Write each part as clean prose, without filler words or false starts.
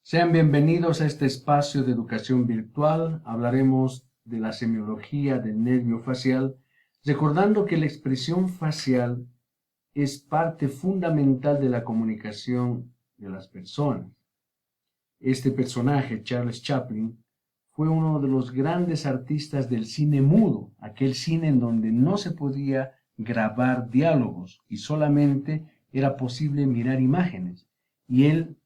Sean bienvenidos a este espacio de educación virtual. Hablaremos de la semiología del nervio facial, recordando que la expresión facial es parte fundamental de la comunicación de las personas. Este personaje, Charles Chaplin, fue uno de los grandes artistas del cine mudo, aquel cine en donde no se podía grabar diálogos y solamente era posible mirar imágenes. Y él,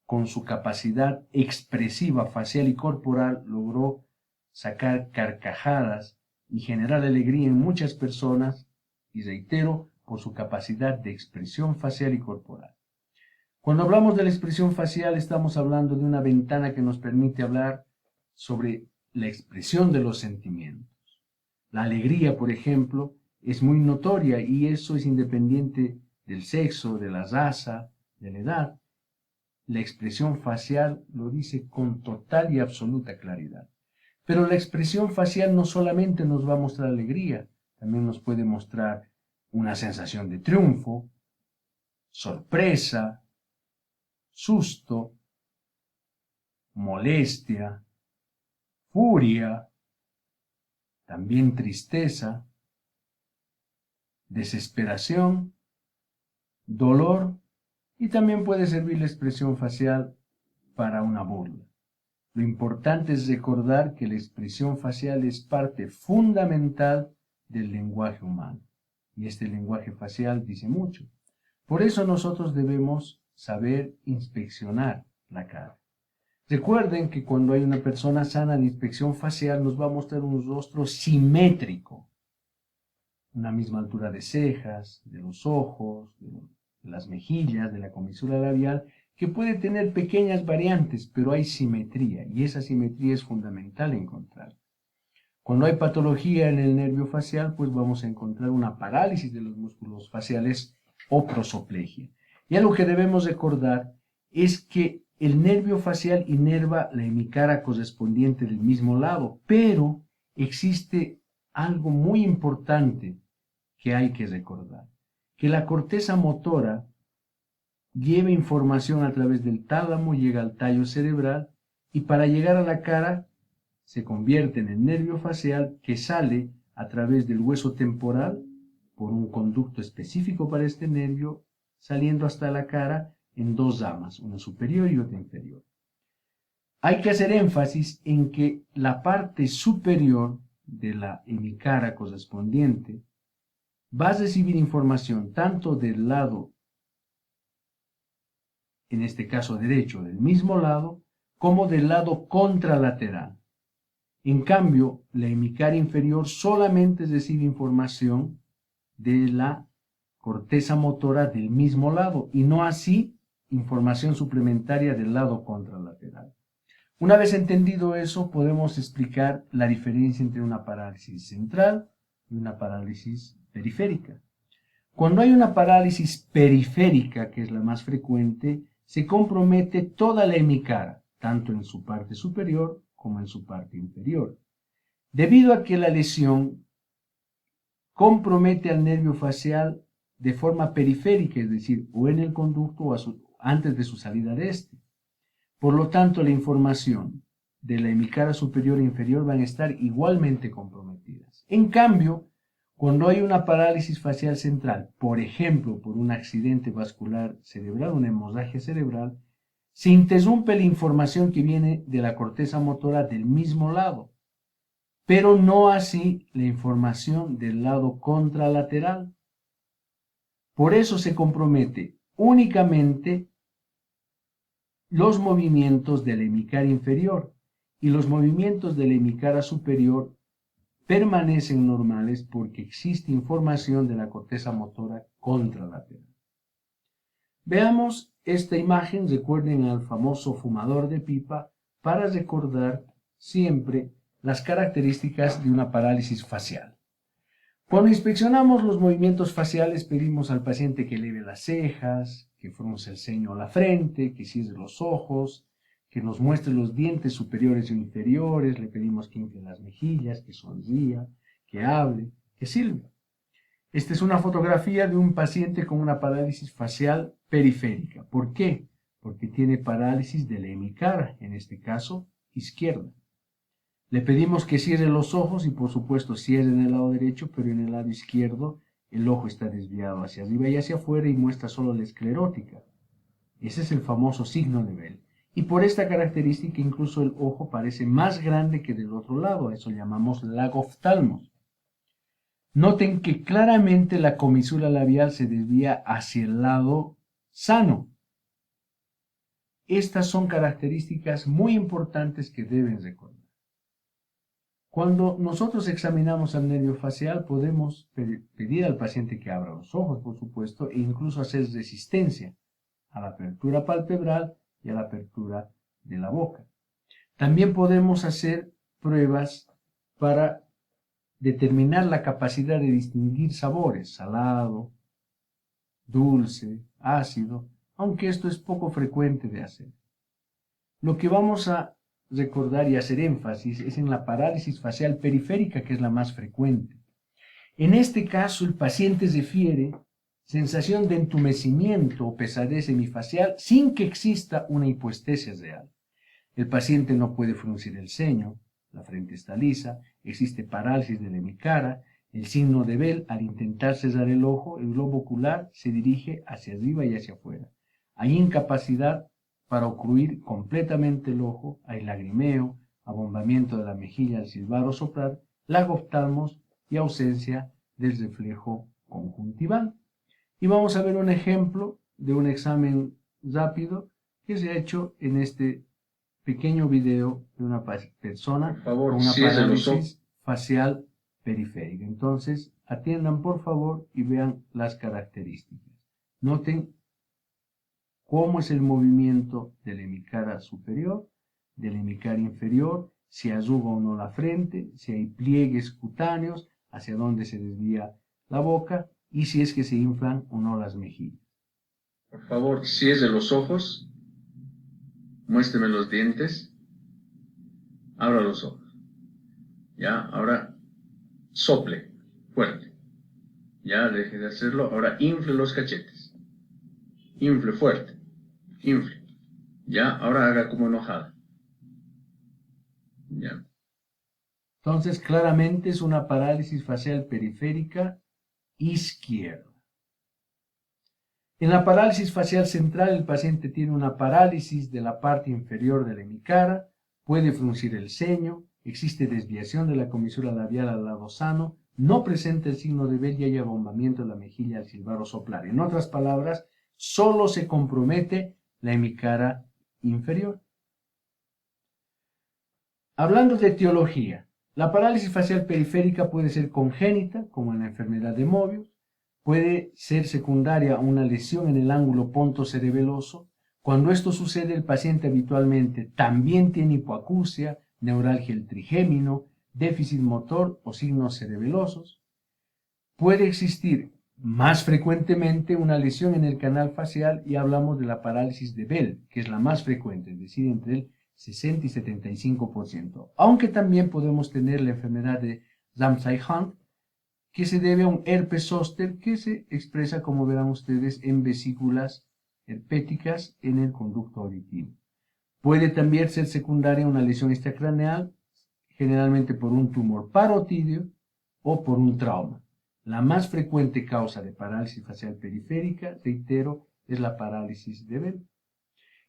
con su capacidad expresiva facial y corporal, logró sacar carcajadas y generar alegría en muchas personas, y reitero, por su capacidad de expresión facial y corporal. Cuando hablamos de la expresión facial, estamos hablando de una ventana que nos permite hablar sobre la expresión de los sentimientos. La alegría, por ejemplo, es muy notoria y eso es independiente del sexo, de la raza, de la edad. La expresión facial lo dice con total y absoluta claridad. Pero la expresión facial no solamente nos va a mostrar alegría, también nos puede mostrar una sensación de triunfo, sorpresa, susto, molestia, furia, también tristeza, desesperación, dolor, y también puede servir la expresión facial para una burla. Lo importante es recordar que la expresión facial es parte fundamental del lenguaje humano. Y este lenguaje facial dice mucho. Por eso nosotros debemos saber inspeccionar la cara. Recuerden que cuando hay una persona sana, la inspección facial nos va a mostrar un rostro simétrico. Una misma altura de cejas, de los ojos, de las mejillas, de la comisura labial, que puede tener pequeñas variantes, pero hay simetría, y esa simetría es fundamental encontrar. Cuando hay patología en el nervio facial, pues vamos a encontrar una parálisis de los músculos faciales o prosoplegia. Y algo que debemos recordar es que el nervio facial inerva la hemicara correspondiente del mismo lado, pero existe algo muy importante que hay que recordar, que la corteza motora lleva información a través del tálamo, llega al tallo cerebral y para llegar a la cara se convierte en el nervio facial que sale a través del hueso temporal por un conducto específico para este nervio, saliendo hasta la cara en dos ramas, una superior y otra inferior. Hay que hacer énfasis en que la parte superior de la hemicara correspondiente va a recibir información tanto del lado, en este caso derecho, del mismo lado, como del lado contralateral. En cambio, la hemicara inferior solamente recibe información de la corteza motora del mismo lado y no así información suplementaria del lado contralateral. Una vez entendido eso, podemos explicar la diferencia entre una parálisis central y una parálisis periférica. Cuando hay una parálisis periférica, que es la más frecuente, se compromete toda la hemicara, tanto en su parte superior como en su parte inferior. Debido a que la lesión compromete al nervio facial de forma periférica, es decir, o en el conducto o antes de su salida de este. Por lo tanto, la información de la hemicara superior e inferior van a estar igualmente comprometidas. En cambio, cuando hay una parálisis facial central, por ejemplo, por un accidente vascular cerebral, una hemorragia cerebral, se interrumpe la información que viene de la corteza motora del mismo lado, pero no así la información del lado contralateral. Por eso se compromete únicamente los movimientos de la hemicara inferior y los movimientos de la hemicara superior permanecen normales porque existe información de la corteza motora contralateral. Veamos esta imagen, recuerden al famoso fumador de pipa para recordar siempre las características de una parálisis facial. Cuando inspeccionamos los movimientos faciales, pedimos al paciente que eleve las cejas, que frunce el ceño o la frente, que cierre los ojos, que nos muestre los dientes superiores y inferiores, le pedimos que infle las mejillas, que sonría, que hable, que silbe. Esta es una fotografía de un paciente con una parálisis facial periférica. ¿Por qué? porque tiene parálisis de la hemicara, en este caso izquierda. Le pedimos que cierre los ojos y por supuesto cierre en el lado derecho, pero en el lado izquierdo el ojo está desviado hacia arriba y hacia afuera y muestra solo la esclerótica. Ese es el famoso signo de Bell. Y por esta característica incluso el ojo parece más grande que del otro lado, a eso llamamos lagoftalmos. Noten que claramente la comisura labial se desvía hacia el lado sano. Estas son características muy importantes que deben recordar. Cuando nosotros examinamos al nervio facial, podemos pedir al paciente que abra los ojos, por supuesto, e incluso hacer resistencia a la apertura palpebral y a la apertura de la boca. También podemos hacer pruebas para determinar la capacidad de distinguir sabores, salado, dulce, ácido, aunque esto es poco frecuente de hacer. Lo que vamos a recordar y hacer énfasis es en la parálisis facial periférica, que es la más frecuente. En este caso, el paciente refiere sensación de entumecimiento o pesadez hemifacial sin que exista una hipoestesia real. El paciente no puede fruncir el ceño, la frente está lisa, existe parálisis de la hemicara, el signo de Bell, al intentar cerrar el ojo, el globo ocular se dirige hacia arriba y hacia afuera. Hay incapacidad para ocluir completamente el ojo, hay lagrimeo, abombamiento de la mejilla al silbar o soplar, lagoftalmos y ausencia del reflejo conjuntival. Y vamos a ver un ejemplo de un examen rápido que se ha hecho en este pequeño video de una persona con una parálisis facial periférica. Entonces, atiendan por favor y vean las características. Noten cómo es el movimiento de la hemicara superior, de la hemicara inferior, si arruga o no la frente, si hay pliegues cutáneos, hacia dónde se desvía la boca y si es que se inflan o no las mejillas. Por favor, cierre los ojos, muéstreme los dientes, abra los ojos. Ya, ahora sople fuerte. Ya, deje de hacerlo. Ahora infle los cachetes. Infle fuerte. Infle. Ya, ahora haga como enojada. Ya. Entonces, claramente es una parálisis facial periférica izquierda. En la parálisis facial central, el paciente tiene una parálisis de la parte inferior de la hemicara, puede fruncir el ceño, existe desviación de la comisura labial al lado sano, no presenta el signo de Bell y hay abombamiento de la mejilla al silbar o soplar. En otras palabras, solo se compromete la hemicara inferior. Hablando de etiología, la parálisis facial periférica puede ser congénita, como en la enfermedad de Mobius, puede ser secundaria a una lesión en el ángulo pontocerebeloso. Cuando esto sucede, el paciente habitualmente también tiene hipoacusia, neuralgia del trigémino, déficit motor o signos cerebelosos. Puede existir más frecuentemente una lesión en el canal facial y hablamos de la parálisis de Bell, que es la más frecuente, es decir, entre el 60 y 75%. Aunque también podemos tener la enfermedad de Ramsay-Hunt, que se debe a un herpes zóster que se expresa, como verán ustedes, en vesículas herpéticas en el conducto auditivo. Puede también ser secundaria a una lesión extracraneal, generalmente por un tumor parotidio o por un trauma. La más frecuente causa de parálisis facial periférica, reitero, es la parálisis de Bell.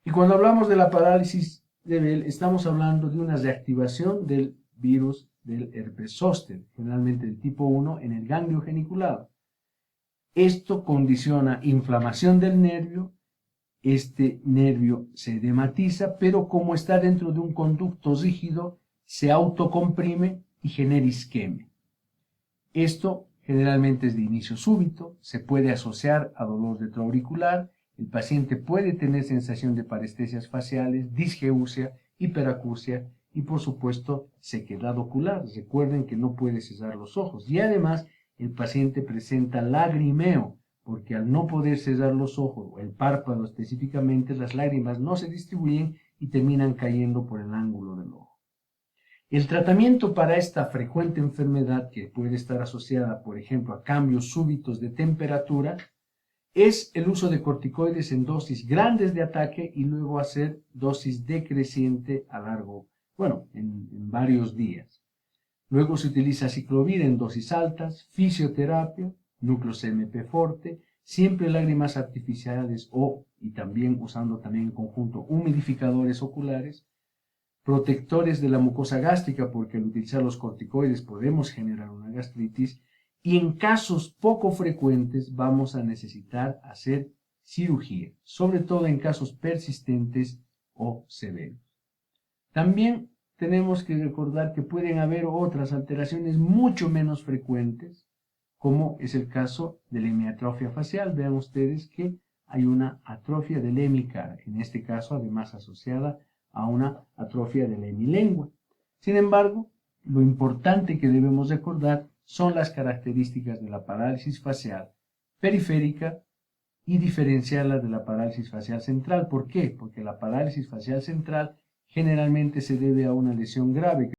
Y cuando hablamos de la parálisis de Bell, estamos hablando de una reactivación del virus del herpes zóster, generalmente el tipo 1, en el ganglio geniculado. Esto condiciona inflamación del nervio, este nervio se edematiza, pero como está dentro de un conducto rígido, se autocomprime y genera isquemia. Esto generalmente es de inicio súbito, se puede asociar a dolor retroauricular, el paciente puede tener sensación de parestesias faciales, disgeusia, hiperacusia y por supuesto sequedad ocular. Recuerden que no puede cerrar los ojos y además el paciente presenta lagrimeo porque al no poder cerrar los ojos o el párpado específicamente, las lágrimas no se distribuyen y terminan cayendo por el ángulo del ojo. El tratamiento para esta frecuente enfermedad, que puede estar asociada, por ejemplo, a cambios súbitos de temperatura, es el uso de corticoides en dosis grandes de ataque y luego hacer dosis decreciente a en varios días. Luego se utiliza ciclovir en dosis altas, fisioterapia, núcleos MP forte, siempre lágrimas artificiales y también usando también en conjunto humidificadores oculares, protectores de la mucosa gástrica, porque al utilizar los corticoides podemos generar una gastritis, y en casos poco frecuentes vamos a necesitar hacer cirugía, sobre todo en casos persistentes o severos. También tenemos que recordar que pueden haber otras alteraciones mucho menos frecuentes, como es el caso de la hemiatrofia facial. Vean ustedes que hay una atrofia del hemicara, en este caso además asociada a una atrofia de la hemilengua. Sin embargo, lo importante que debemos recordar son las características de la parálisis facial periférica y diferenciarla de la parálisis facial central. ¿Por qué? Porque la parálisis facial central generalmente se debe a una lesión grave